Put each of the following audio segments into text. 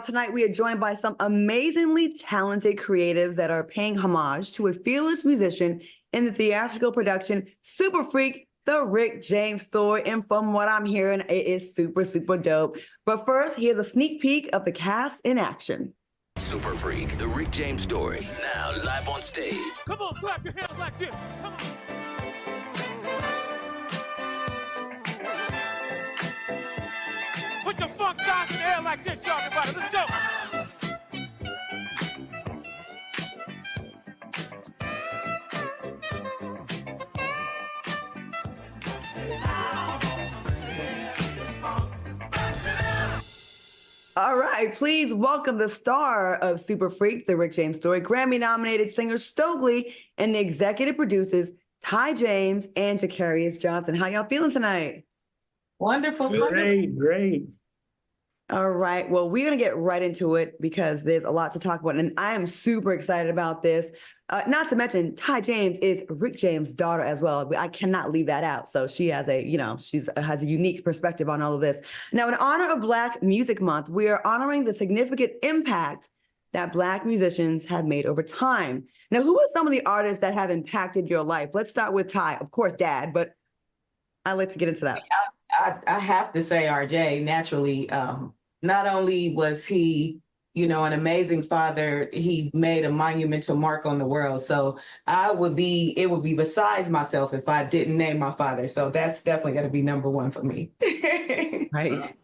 Tonight, we are joined by some amazingly talented creatives that are paying homage to a fearless musician in the theatrical production Super Freak, the Rick James Story. And from what I'm hearing, it is super, super dope. But first, here's a sneak peek of the cast in action. Super Freak, the Rick James Story, now live on stage. Come on, clap your hands like this. Come on. Put your funk signs in the air like this, y'all. Everybody, let's go. All right, please welcome the star of Super Freak, the Rick James Story, Grammy-nominated singer Stokely, and the executive producers Ty James and Jacarius Johnson. How y'all feeling tonight? Wonderful. Great. All right. Well, we're going to get right into it because there's a lot to talk about. And I am super excited about this. Not to mention, Ty James is Rick James' daughter as well. I cannot leave that out. So she has has a unique perspective on all of this. Now, in honor of Black Music Month, we are honoring the significant impact that Black musicians have made over time. Now, who are some of the artists that have impacted your life? Let's start with Ty. Of course, Dad, but I'd like to get into that. I have to say, RJ, naturally, not only was he, an amazing father, he made a monumental mark on the world. So it would be besides myself if I didn't name my father. So that's definitely going to be number one for me. Right.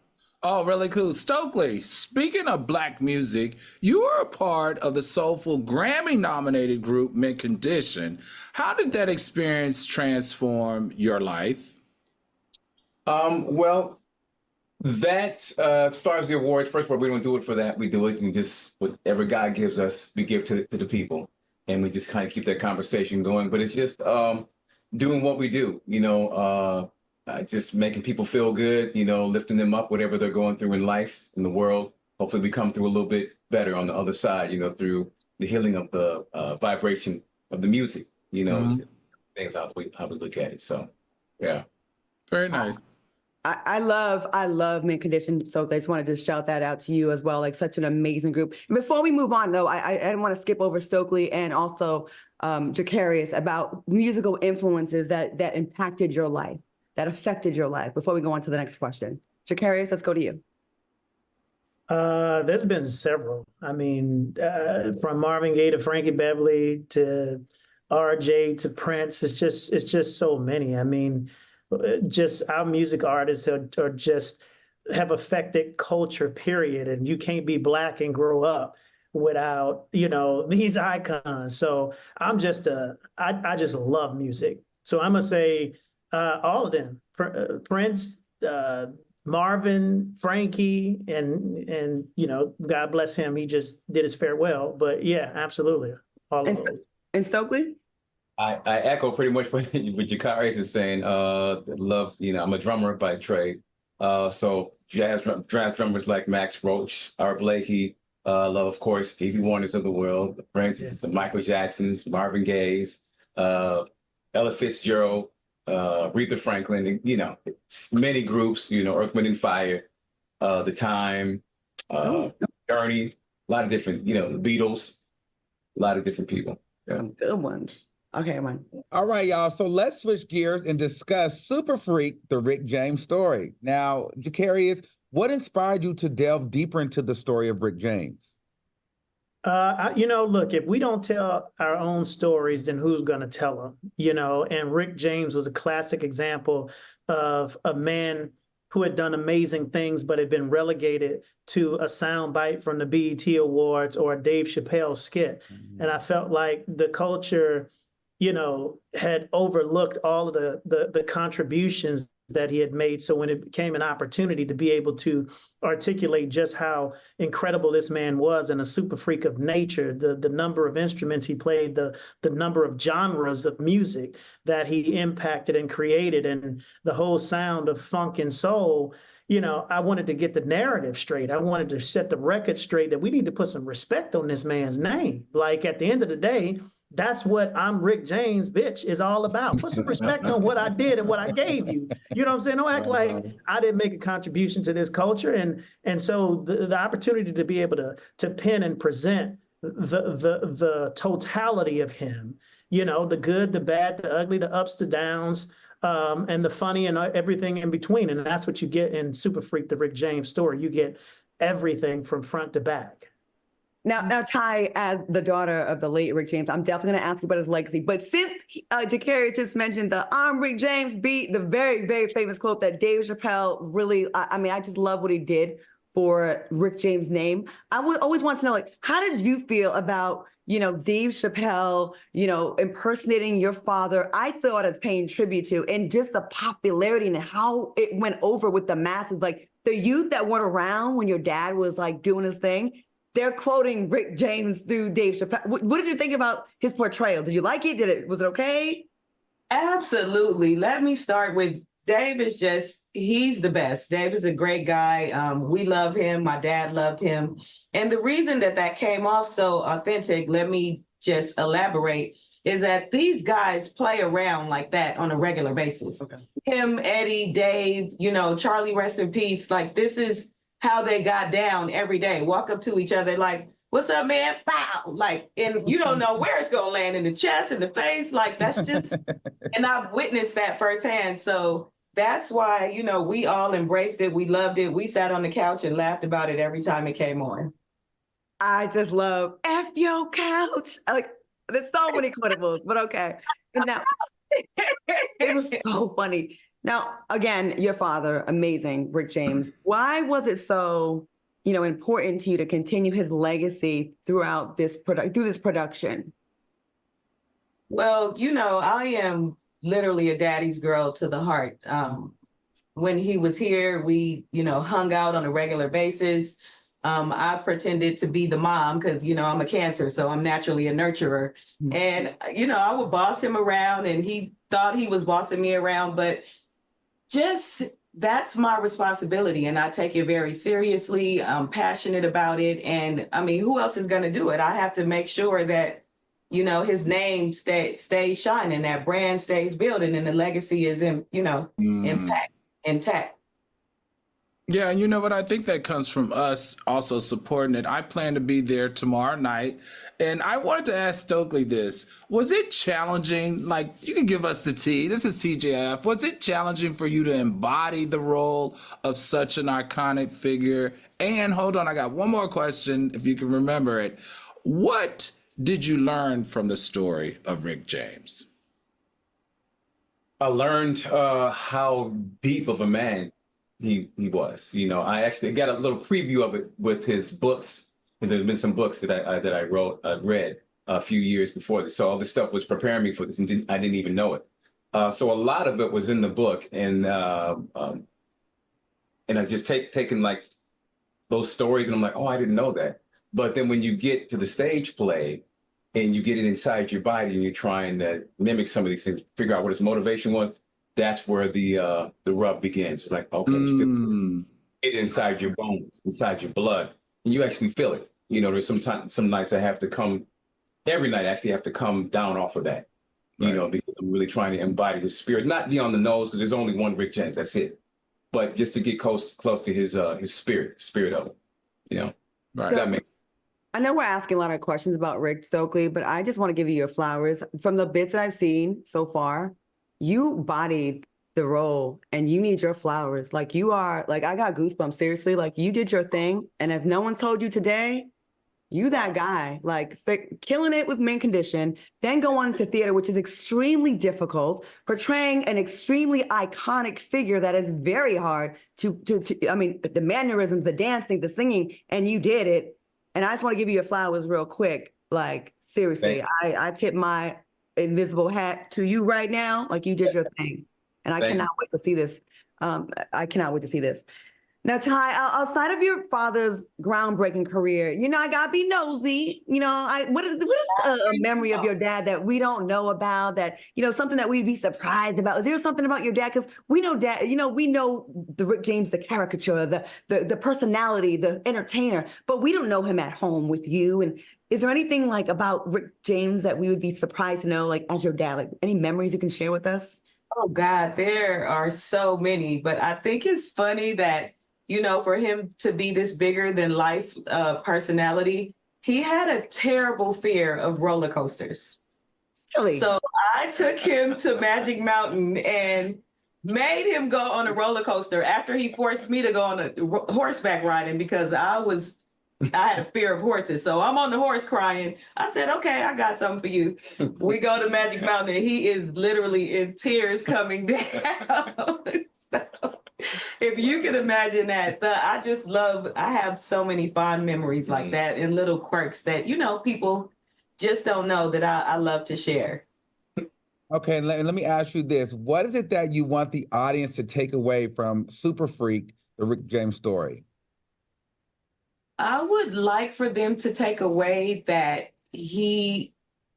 Oh, really cool. Stokely, speaking of Black music, you are a part of the soulful Grammy-nominated group Mint Condition. How did that experience transform your life? Well, that as far as the awards, first of all, we don't do it for that. We do it and just whatever God gives us, we give to the people, and we just kind of keep that conversation going. But it's just doing what we do, just making people feel good, lifting them up, whatever they're going through in life, in the world. Hopefully, we come through a little bit better on the other side, through the healing of the vibration of the music. Things how we look at it. So, yeah, very nice. I love Mint Condition. So I just wanted to shout that out to you as well. Like such an amazing group. And before we move on, though, I didn't want to skip over Stokely and also Jacarius about musical influences that impacted your life, that affected your life. Before we go on to the next question, Jacarius, let's go to you. There's been several. I mean, from Marvin Gaye to Frankie Beverly to RJ to Prince. It's just so many. I mean, just our music artists are just have affected culture, period. And you can't be Black and grow up without, these icons. So I'm I just love music. So I'm going to say all of them, Prince, Marvin, Frankie, and God bless him. He just did his farewell. But yeah, absolutely. All of them. And Stokely? I echo pretty much what Jacarius is saying. Love, I'm a drummer by trade. So jazz drummers like Max Roach, Art Blakey, love, of course, Stevie Wonders of the world, the Princes, the Michael Jacksons, Marvin Gaye's, Ella Fitzgerald, Aretha Franklin, many groups, Earth, Wind and Fire, The Time, Journey, a lot of different, the Beatles, a lot of different people. Yeah. Some good ones. Okay, man. All right, y'all. So let's switch gears and discuss Super Freak, the Rick James Story. Now, Jacarius, what inspired you to delve deeper into the story of Rick James? Look, if we don't tell our own stories, then who's going to tell them? And Rick James was a classic example of a man who had done amazing things, but had been relegated to a soundbite from the BET Awards or a Dave Chappelle skit. Mm-hmm. And I felt like the culture had overlooked all of the contributions that he had made. So when it became an opportunity to be able to articulate just how incredible this man was and a super freak of nature, the number of instruments he played, the number of genres of music that he impacted and created, and the whole sound of funk and soul, I wanted to get the narrative straight. I wanted to set the record straight that we need to put some respect on this man's name. Like at the end of the day, That's what I'm Rick James, bitch, is all about. Put some respect on what I did and what I gave you. You know what I'm saying? Don't act like I didn't make a contribution to this culture. And so the opportunity to be able to pen and present the totality of him, you know, the good, the bad, the ugly, the ups, the downs, and the funny and everything in between. And that's what you get in Super Freak, the Rick James story. You get everything from front to back. Now, Ty, as the daughter of the late Rick James, I'm definitely going to ask you about his legacy. But since Jakari just mentioned the I'm Rick James beat, the very, very famous quote that Dave Chappelle really, I mean, I just love what he did for Rick James' name. I would always want to know, like, how did you feel about, you know, Dave Chappelle, you know, impersonating your father? I saw it as paying tribute to, and just the popularity and how it went over with the masses. Like the youth that went around when your dad was like doing his thing, they're quoting Rick James through Dave Chappelle. What did you think about his portrayal? Did you like it? Was it okay? Absolutely. Let me start with Dave he's the best. Dave is a great guy. We love him. My dad loved him. And the reason that came off so authentic, let me just elaborate, is that these guys play around like that on a regular basis. Okay. Him, Eddie, Dave, you know, Charlie, rest in peace. Like, this is how they got down every day. Walk up to each other like, what's up, man? Pow! Like, and you don't know where it's going to land, in the chest, in the face. Like, that's just, and I've witnessed that firsthand. So that's why, you know, we all embraced it. We loved it. We sat on the couch and laughed about it every time it came on. I just love F your couch. Like, there's so many quotables, but okay. And now, it was so funny. Now, again, your father, amazing, Rick James. Why was it so, you know, important to you to continue his legacy throughout this production? Well, you know, I am literally a daddy's girl to the heart. When he was here, we, you know, hung out on a regular basis. I pretended to be the mom because, you know, I'm a Cancer, so I'm naturally a nurturer. Mm-hmm. And, you know, I would boss him around and he thought he was bossing me around, but just that's my responsibility and I take it very seriously. I'm passionate about it. And I mean, who else is going to do it? I have to make sure that, you know, his name stays shining, that brand stays building, and the legacy is intact. Yeah, and you know what? I think that comes from us also supporting it. I plan to be there tomorrow night. And I wanted to ask Stokely this. Was it challenging? Like, you can give us the tea. This is TJF. Was it challenging for you to embody the role of such an iconic figure? And hold on, I got one more question, if you can remember it. What did you learn from the story of Rick James? I learned how deep of a man he was. You know, I actually got a little preview of it with his books. And there's been some books that I read a few years before this. So all this stuff was preparing me for this, and I didn't even know it. So a lot of it was in the book, and I just taken like those stories, and I'm like, oh, I didn't know that. But then when you get to the stage play, and you get it inside your body, and you're trying to mimic some of these things, figure out what his motivation was, that's where the rub begins. It's like, okay, get it inside your bones, inside your blood. And you actually feel it. You know, there's some nights I have to every night I actually have to come down off of that, you know, because I'm really trying to embody the spirit, not be on the nose, because there's only one Rick James, that's it. But just to get close to his spirit of it, you know. Right. That makes sense. I know we're asking a lot of questions about Rick Stokely, but I just want to give you your flowers. From the bits that I've seen so far, you bodied the role and you need your flowers. Like, you are, like, I got goosebumps, seriously. Like, you did your thing. And if no one's told you today, you that guy, like, killing it with Mint Condition, then go on to theater, which is extremely difficult, portraying an extremely iconic figure that is very hard to I mean, the mannerisms, the dancing, the singing, and you did it. And I just want to give you your flowers real quick. Like, seriously, I tip my invisible hat to you right now. Like, you did your thing. And I cannot wait to see this. I cannot wait to see this. Now, Ty, outside of your father's groundbreaking career, I gotta be nosy. What is a memory of your dad that we don't know about? That something that we'd be surprised about. Is there something about your dad? Because we know dad. We know the Rick James, the caricature, the personality, the entertainer, but we don't know him at home with you. And is there anything like about Rick James that we would be surprised to know, like as your dad? Like any memories you can share with us? Oh God, there are so many, but I think it's funny that, for him to be this bigger than life personality, he had a terrible fear of roller coasters. Really? So I took him to Magic Mountain and made him go on a roller coaster after he forced me to go on a horseback riding because I had a fear of horses. So I'm on the horse crying. I said, okay, I got something for you. We go to Magic Mountain and he is literally in tears coming down. So, if you can imagine that, I have so many fond memories like that and little quirks that, people just don't know that I love to share. Okay, let me ask you this. What is it that you want the audience to take away from Super Freak, the Rick James story? I would like for them to take away that he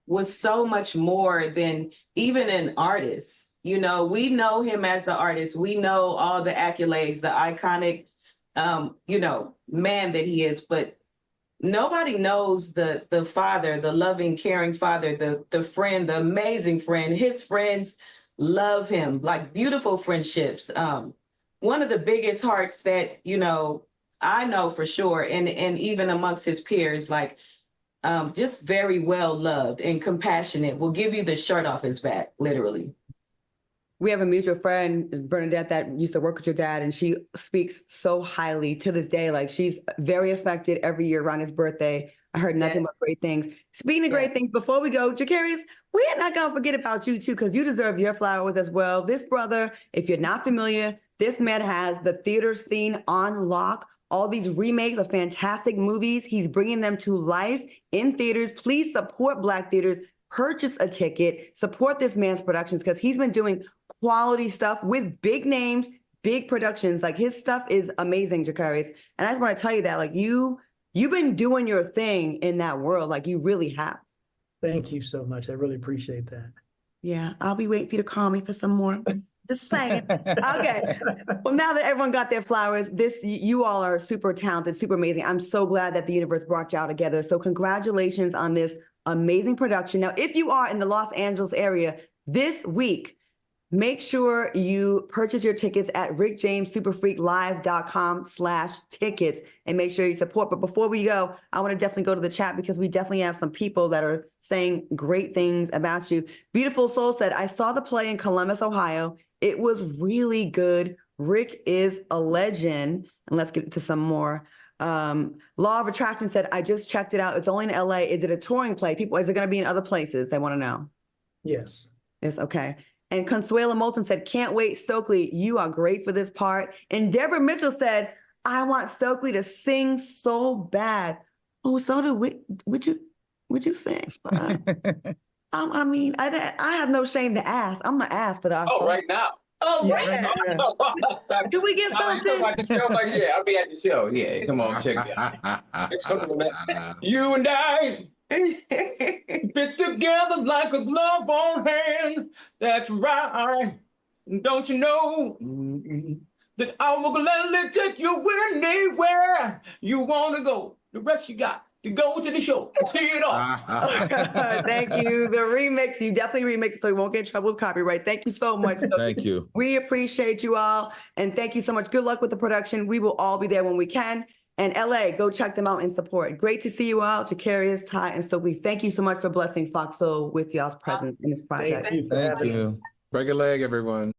was so much more than even an artist. We know him as the artist. We know all the accolades, the iconic, man that he is, but nobody knows the father, the loving, caring father, the friend, the amazing friend. His friends love him, like beautiful friendships. One of the biggest hearts that, I know for sure, and even amongst his peers, like just very well loved and compassionate, will give you the shirt off his back, literally. We have a mutual friend, Bernadette, that used to work with your dad, and she speaks so highly to this day. Like she's very affected every year around his birthday. I heard nothing but great things. Speaking of great things, before we go, Jacarius, we are not gonna forget about you too, because you deserve your flowers as well. This brother, if you're not familiar, this man has the theater scene on lock. All these remakes of fantastic movies, he's bringing them to life in theaters. Please support Black theaters. Purchase a ticket, support this man's productions because he's been doing quality stuff with big names, big productions. Like his stuff is amazing, Jacarius. And I just want to tell you that, like you've been doing your thing in that world, like you really have. Thank you so much. I really appreciate that. Yeah, I'll be waiting for you to call me for some more. Just saying. Okay. Well, now that everyone got their flowers, you all are super talented, super amazing. I'm so glad that the universe brought y'all together. So congratulations on this amazing production. Now, if you are in the Los Angeles area this week, make sure you purchase your tickets at rickjamessuperfreaklive.com/tickets and make sure you support. But before we go, I want to definitely go to the chat because we definitely have some people that are saying great things about you. Beautiful Soul said, I saw the play in Columbus, Ohio. It was really good. Rick is a legend. And let's get to some more. Law of Attraction said, I just checked it out. It's only in LA. Is it a touring play? Is it going to be in other places? They want to know. Yes. It's okay. And Consuela Moulton said, can't wait, Stokely. You are great for this part. And Deborah Mitchell said, I want Stokely to sing so bad. Oh, so do we. Would you sing? I mean, I have no shame to ask. I'm going to ask, but right now. Oh, right. Do we get something? At the show? Like, yeah, I'll be at the show. Yeah, come on, check it out. You and I fit together like a glove on hand. That's right. Don't you know that I will gladly take you anywhere you want to go. The rest you got to go to the show and see it all. Thank you. The remix, you definitely remixed so you won't get in trouble with copyright. Thank you so much. Thank you. We appreciate you all. And thank you so much. Good luck with the production. We will all be there when we can. And LA, go check them out and support. Great to see you all. Jacarius, Ty, and Stokely, thank you so much for blessing Fox Soul with y'all's presence in this project. Thank you. Thank you. Break a leg, everyone.